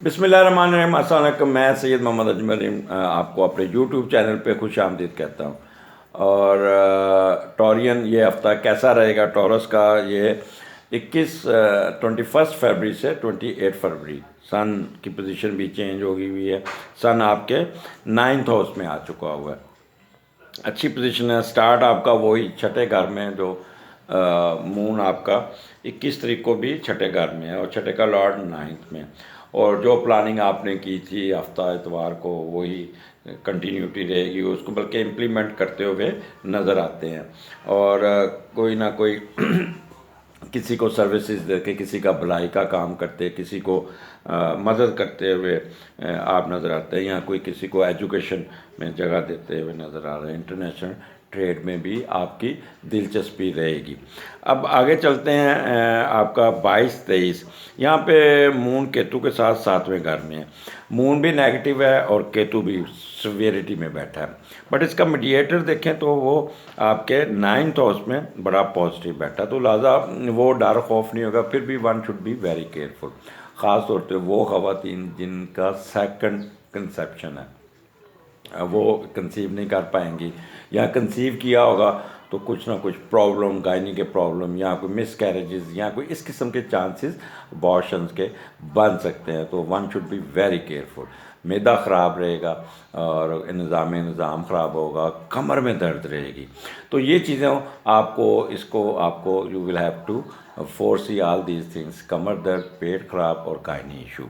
बिस्मिल्लाहिर्रहमानिर्रहीम। अस्सलाम वालेकुम। मैं सैयद मोहम्मद अजमल आपको अपने यूट्यूब चैनल पे खुश आमदीद कहता हूँ। और टॉरियन ये हफ़्ता कैसा रहेगा टॉरस का, ये 21 फरवरी से 28 फरवरी सन की पोजीशन भी चेंज होगी हुई है। सन आपके 9th हाउस में आ चुका हुआ है, अच्छी पोजीशन है। स्टार्ट आपका वही छठे घर में, जो मून आपका 21 तारीख को भी छठे घर में है और छठे का लॉर्ड 9th में। और जो प्लानिंग आपने की थी हफ्ता इतवार को, वही कंटिन्यूटी रहेगी, उसको बल्कि इम्प्लीमेंट करते हुए नज़र आते हैं। और कोई ना कोई किसी को सर्विसेज देके, किसी का भलाई का काम करते, किसी को मदद करते हुए आप नज़र आते हैं, या कोई किसी को एजुकेशन में जगह देते हुए नज़र आ रहे हैं। इंटरनेशनल ट्रेड में भी आपकी दिलचस्पी रहेगी। अब आगे चलते हैं। आपका 22-23 यहाँ पे मून केतु के साथ 7वें घर में है। मून भी नेगेटिव है और केतु भी सिवियरिटी में बैठा है, बट इसका मीडिएटर देखें तो वो आपके 9th हाउस में बड़ा पॉजिटिव बैठा, तो लिहाजा वो डर खौफ नहीं होगा। फिर भी one should be very careful, ख़ास तौर पे वो ख़वातीन जिनका सेकंड कंसेप्शन है, वो कंसीव नहीं कर पाएंगी, या कंसीव किया होगा तो कुछ ना कुछ प्रॉब्लम, गायनी के प्रॉब्लम, या कोई मिस कैरेजेस, या कोई इस किस्म के चांसेस अबॉर्शंस के बन सकते हैं। तो one should be very careful. मैदा ख़राब रहेगा और निज़ाम ख़राब होगा, कमर में दर्द रहेगी। तो ये चीज़ें आपको you will have to foresee all these things, कमर दर्द, पेट ख़राब और गायनी इशू।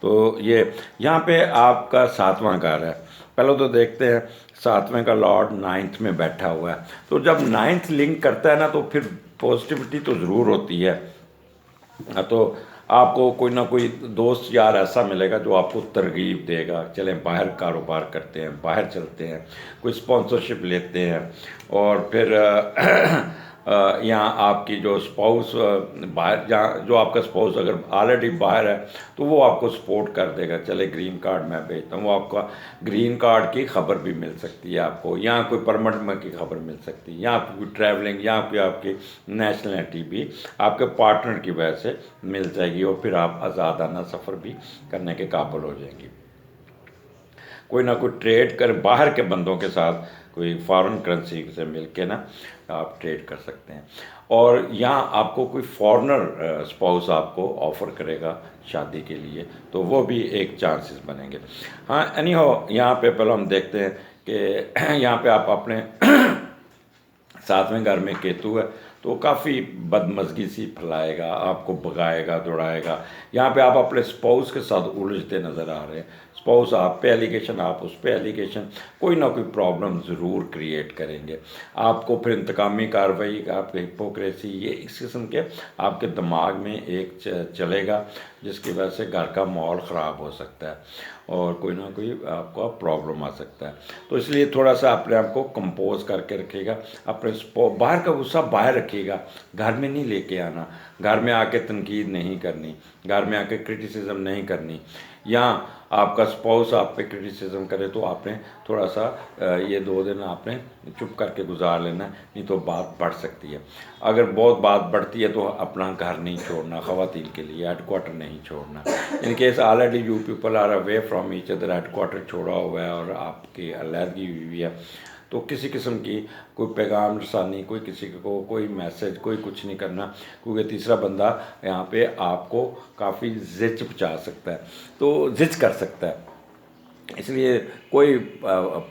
तो ये यहाँ पे आपका 7वां घर है। पहले तो देखते हैं 7वें का लॉर्ड 9th में बैठा हुआ है, तो जब 9th लिंक करता है ना, तो फिर पॉजिटिविटी तो ज़रूर होती है। तो आपको कोई ना कोई दोस्त यार ऐसा मिलेगा जो आपको तरगीब देगा, चलें बाहर कारोबार करते हैं, बाहर चलते हैं, कोई स्पॉन्सरशिप लेते हैं। और फिर यहाँ आपकी जो स्पाउस बाहर, जहाँ जो आपका स्पाउस अगर ऑलरेडी बाहर है तो वो आपको सपोर्ट कर देगा। चले ग्रीन कार्ड मैं भेजता हूँ, वो आपका ग्रीन कार्ड की खबर भी मिल सकती है आपको, यहाँ कोई परमिट की खबर मिल सकती है, यहाँ कोई ट्रैवलिंग, यहाँ कोई आपकी नेशनलिटी भी आपके पार्टनर की वजह से मिल जाएगी, और फिर आप आज़ादाना सफ़र भी करने के काबिल हो जाएंगी। कोई ना कोई ट्रेड कर, बाहर के बंदों के साथ कोई फॉरेन करेंसी से मिल के ना आप ट्रेड कर सकते हैं। और यहाँ आपको कोई फॉरेनर स्पाउस आपको ऑफ़र करेगा शादी के लिए, तो वो भी एक चांसेस बनेंगे। हाँ, एनी हो, यहाँ पे पहले हम देखते हैं कि यहाँ पे आप अपने 7वें घर में केतु है, तो काफ़ी बदमज़गी सी फैलाएगा, आपको भगाएगा, दौड़ाएगा। यहाँ पे आप अपने स्पाउस के साथ उलझते नज़र आ रहे हैं। स्पाउस आप पे एलिगेशन, आप उस पे एलिगेशन, कोई ना कोई प्रॉब्लम ज़रूर क्रिएट करेंगे। आपको फिर इंतकामी कार्रवाई, आपकी हिपोक्रेसी, ये इस किस्म के आपके दिमाग में एक चलेगा, जिसकी वजह से घर का माहौल ख़राब हो सकता है और कोई ना कोई आपको प्रॉब्लम आ सकता है। तो इसलिए थोड़ा सा अपने आप को कंपोज करके रखिएगा। अपने बाहर का गुस्सा बाहर रखिएगा, घर में नहीं लेके आना। घर में आके तनकीद नहीं करनी, घर में आके क्रिटिसिज्म नहीं करनी। या आपका स्पाउस आप पे क्रिटिसिज्म करे तो आपने थोड़ा सा ये 2 दिन आपने चुप करके गुजार लेना, नहीं तो बात बढ़ सकती है। अगर बहुत बात बढ़ती है तो अपना घर नहीं छोड़ना, ख़वातीन के लिए हेडक्वार्टर नहीं छोड़ना। In case already you people are away from each other, headquarter छोड़ा हुआ है और आपकी अलहदगी हुई है, तो किसी किस्म की कोई पैगाम रसानी, कोई किसी को कोई मैसेज, कोई कुछ नहीं करना, क्योंकि तीसरा बंदा यहाँ पे आपको काफ़ी ज़िच पहुँचा सकता है, तो ज़िच कर सकता है। इसलिए कोई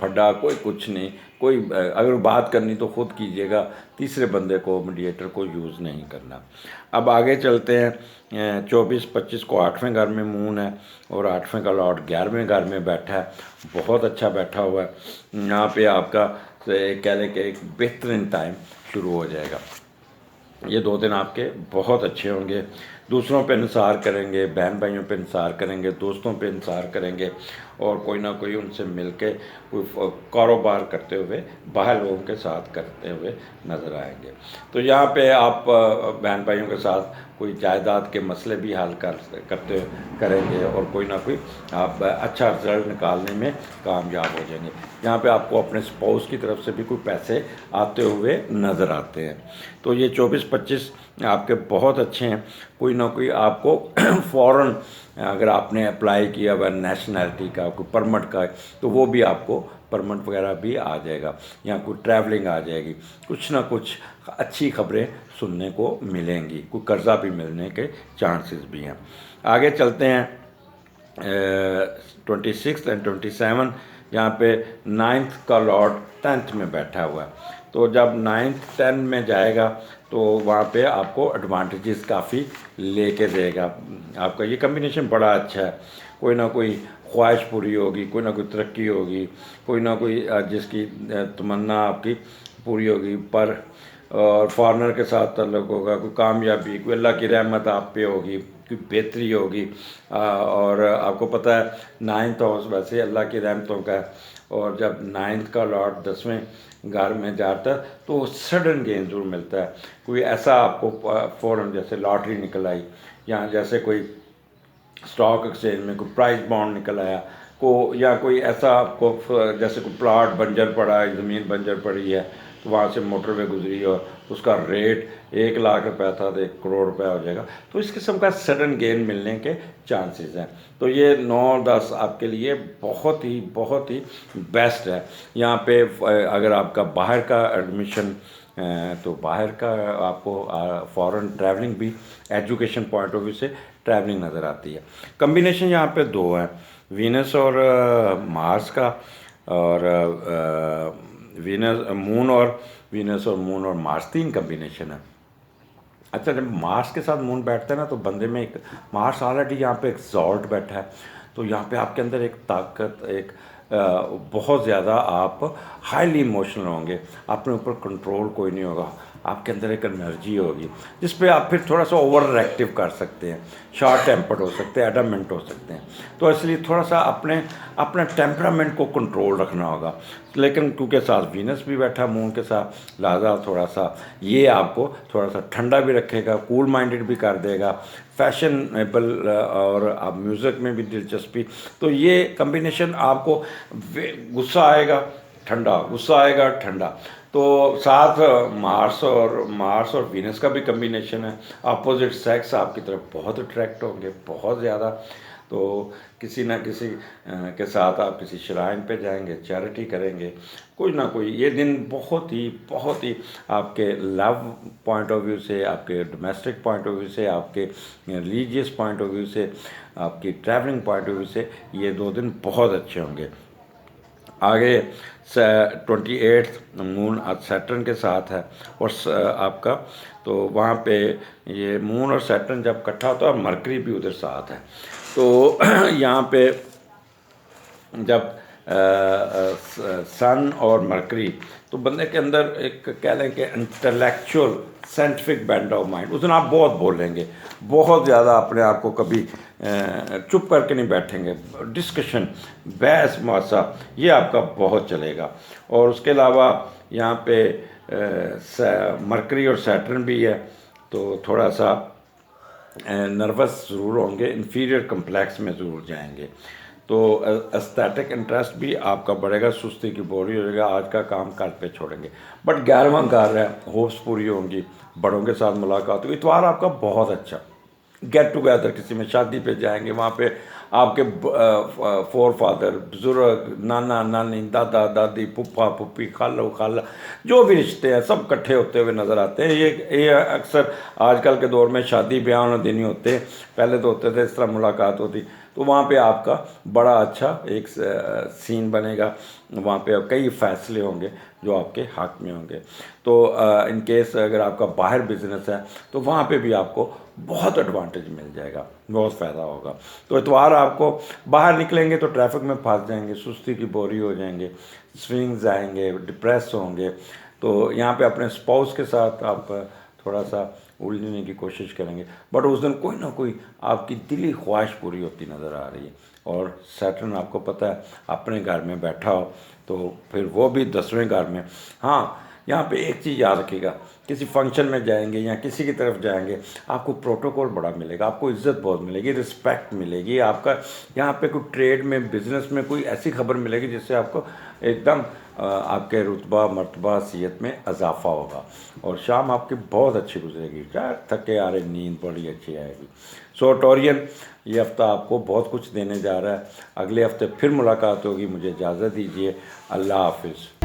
फड्डा, कोई कुछ नहीं, कोई अगर बात करनी तो ख़ुद कीजिएगा, तीसरे बंदे को, मीडिएटर को यूज़ नहीं करना। अब आगे चलते हैं। 24-25 को 8वें घर में मून है और 8वें का लॉर्ड 11वें घर में बैठा है, बहुत अच्छा बैठा हुआ है। यहाँ पे आपका कह लें कि एक बेहतरीन टाइम शुरू हो जाएगा। ये 2 दिन आपके बहुत अच्छे होंगे। दूसरों पे इंसार करेंगे, बहन भाइयों पे इंसार करेंगे, दोस्तों पे इंसार करेंगे, और कोई ना कोई उनसे मिलके कोई कारोबार करते हुए बाहर लोगों के साथ करते हुए नज़र आएंगे। तो यहाँ पे आप बहन भाइयों के साथ कोई जायदाद के मसले भी हल करते करेंगे और कोई ना कोई आप अच्छा रिजल्ट निकालने में कामयाब हो जाएंगे। यहाँ पे आपको अपने स्पाउस की तरफ से भी कोई पैसे आते हुए नज़र आते हैं। तो ये 24-25 आपके बहुत अच्छे हैं। कोई ना कोई आपको फ़ौरन अगर आपने अप्लाई किया हुआ नेशनैलिटी का, कोई परमिट का, तो वो भी आपको परमिट वगैरह भी आ जाएगा, या कोई ट्रैवलिंग आ जाएगी, कुछ ना कुछ अच्छी खबरें सुनने को मिलेंगी, कोई कर्ज़ा भी मिलने के चांसेस भी हैं। आगे चलते हैं 26 एंड 27, यहाँ पे 9th का लॉर्ड 10th में बैठा हुआ है। तो जब 9th 10 में जाएगा तो वहाँ पे आपको एडवांटेजेस काफ़ी लेके देगा। आपका ये कम्बिनेशन बड़ा अच्छा है। कोई ना कोई ख्वाहिश पूरी होगी, कोई ना कोई तरक्की होगी, कोई ना कोई जिसकी तमन्ना आपकी पूरी होगी, पर और फॉरनर के साथ ताल्लुक़ होगा, कोई कामयाबी, कोई अल्लाह की रहमत आप पे होगी, कोई बेहतरी होगी। और आपको पता है 9th हाउस वैसे अल्लाह की रहमतों का है, और जब 9th का लॉर्ड 10वें घर में जाता है तो सडन गेन ज़रूर मिलता है। कोई ऐसा आपको फ़ौरन जैसे लॉटरी निकल आई, या जैसे कोई स्टॉक एक्सचेंज में कोई प्राइस बॉन्ड निकल आया को, या कोई ऐसा आपको जैसे कोई प्लाट बंजर पड़ा है, ज़मीन बंजर पड़ी है, तो वहाँ से मोटरवे गुजरी और उसका रेट 1 लाख रुपया था तो 1 करोड़ रुपया हो जाएगा। तो इस किस्म का सडन गेन मिलने के चांसेस हैं। तो ये 9-10 आपके लिए बहुत ही बेस्ट है। यहाँ पे अगर आपका बाहर का एडमिशन, तो बाहर का आपको फॉरेन ट्रैवलिंग भी एजुकेशन पॉइंट ऑफ व्यू से ट्रैवलिंग नज़र आती है। कम्बिनेशन यहाँ पे 2 है, वीनस और मार्स का, और वीनस मून और मार्स, 3 कम्बिनेशन है। अच्छा, जब मार्स के साथ मून बैठता है ना, तो बंदे में एक मार्स ऑलरेडी यहाँ पे एक्सॉल्ट बैठा है, तो यहाँ पे आपके अंदर एक ताकत, एक बहुत ज़्यादा आप हाईली इमोशनल होंगे, अपने ऊपर कंट्रोल कोई नहीं होगा, आपके अंदर एक एनर्जी होगी जिस पे आप फिर थोड़ा सा ओवर एक्टिव कर सकते हैं, शॉर्ट टेम्पर्ड हो सकते हैं, एडमेंट हो सकते हैं। तो इसलिए थोड़ा सा अपने टेम्परामेंट को कंट्रोल रखना होगा। लेकिन क्योंकि साथ वीनस भी बैठा मून के साथ, लिहाजा थोड़ा सा ये आपको थोड़ा सा ठंडा भी रखेगा, कूल माइंडेड भी कर देगा, फैशनेबल, और आप म्यूज़िक में भी दिलचस्पी। तो ये कम्बिनेशन आपको गुस्सा आएगा ठंडा, गुस्सा आएगा ठंडा। तो साथ मार्स और वीनस का भी कम्बिनेशन है। अपोजिट सेक्स आपकी तरफ बहुत अट्रैक्ट होंगे, बहुत ज़्यादा। तो किसी ना किसी के साथ आप किसी श्राइन पे जाएंगे, चैरिटी करेंगे, कोई ना कोई। ये दिन बहुत ही आपके लव पॉइंट ऑफ व्यू से, आपके डोमेस्टिक पॉइंट ऑफ व्यू से, आपके रिलीजियस पॉइंट ऑफ व्यू से, आपकी ट्रैवलिंग पॉइंट ऑफ व्यू से ये 2 दिन बहुत अच्छे होंगे। आगे 28 मून आज सैटर्न के साथ है, और आपका तो वहाँ पे ये मून और सैटर्न जब इकट्ठा होता है, और मरकरी भी उधर साथ है, तो यहाँ पे जब सन और मरकरी, तो बंदे के अंदर एक कह लें कि intellectual scientific band of mind, उस दिन आप बहुत बोलेंगे, बहुत ज़्यादा अपने आप को कभी चुप करके नहीं बैठेंगे, डिस्कशन, बहस मुआसा, ये आपका बहुत चलेगा। और उसके अलावा यहाँ पे मरकरी और सैटर्न भी है, तो थोड़ा सा नर्वस ज़रूर होंगे, इन्फीरियर कम्प्लेक्स में ज़रूर जाएंगे। तो एस्थेटिक इंटरेस्ट भी आपका बढ़ेगा, सुस्ती की बोरी हो जाएगा, आज का काम कल पे छोड़ेंगे। बट 11वां घर है, होप्स पूरी होंगी, बड़ों के साथ मुलाकात हुई, इतवार आपका बहुत अच्छा। गेट टुगेदर, किसी में शादी पे जाएंगे, वहाँ पे आपके फोर फादर, बुजुर्ग, नाना नानी, दादा दादी, फूफा फूफी, खालो खाला, जो भी रिश्ते हैं सब इकट्ठे होते हुए नज़र आते हैं। ये अक्सर आजकल के दौर में शादी ब्याह वाले दिन ही होते हैं, पहले तो होते थे इस तरह मुलाकात होती। तो वहाँ पे आपका बड़ा अच्छा एक सीन बनेगा, वहाँ पे कई फैसले होंगे जो आपके हक में होंगे। तो इन केस अगर आपका बाहर बिजनेस है तो वहाँ पे भी आपको बहुत एडवांटेज मिल जाएगा, बहुत फ़ायदा होगा। तो इतवार आपको बाहर निकलेंगे तो ट्रैफिक में फंस जाएंगे, सुस्ती की बोरी हो जाएंगे, स्विंग्स आएंगे, डिप्रेस होंगे। तो यहाँ पे अपने स्पाउस के साथ आप थोड़ा सा उलझने की कोशिश करेंगे, बट उस दिन कोई ना कोई आपकी दिली ख्वाहिश पूरी होती नज़र आ रही है। और सैटर्न आपको पता है अपने घर में बैठा हो, तो फिर वो भी 10वें घर में। हाँ, यहाँ पे एक चीज़ याद रखिएगा, किसी फंक्शन में जाएंगे या किसी की तरफ जाएंगे, आपको प्रोटोकॉल बड़ा मिलेगा, आपको इज्जत बहुत मिलेगी, रिस्पेक्ट मिलेगी। आपका यहाँ पे कोई ट्रेड में, बिजनेस में कोई ऐसी खबर मिलेगी जिससे आपको एकदम आपके रुतबा मर्तबा सीयत में इजाफा होगा। और शाम आपकी बहुत अच्छी गुजरेगी, चाहे थके आ रहे, नींद बड़ी अच्छी आएगी। सो टॉरियन, ये हफ्ता आपको बहुत कुछ देने जा रहा है। अगले हफ्ते फिर मुलाकात होगी, मुझे इजाज़त दीजिए। अल्लाह हाफिज़।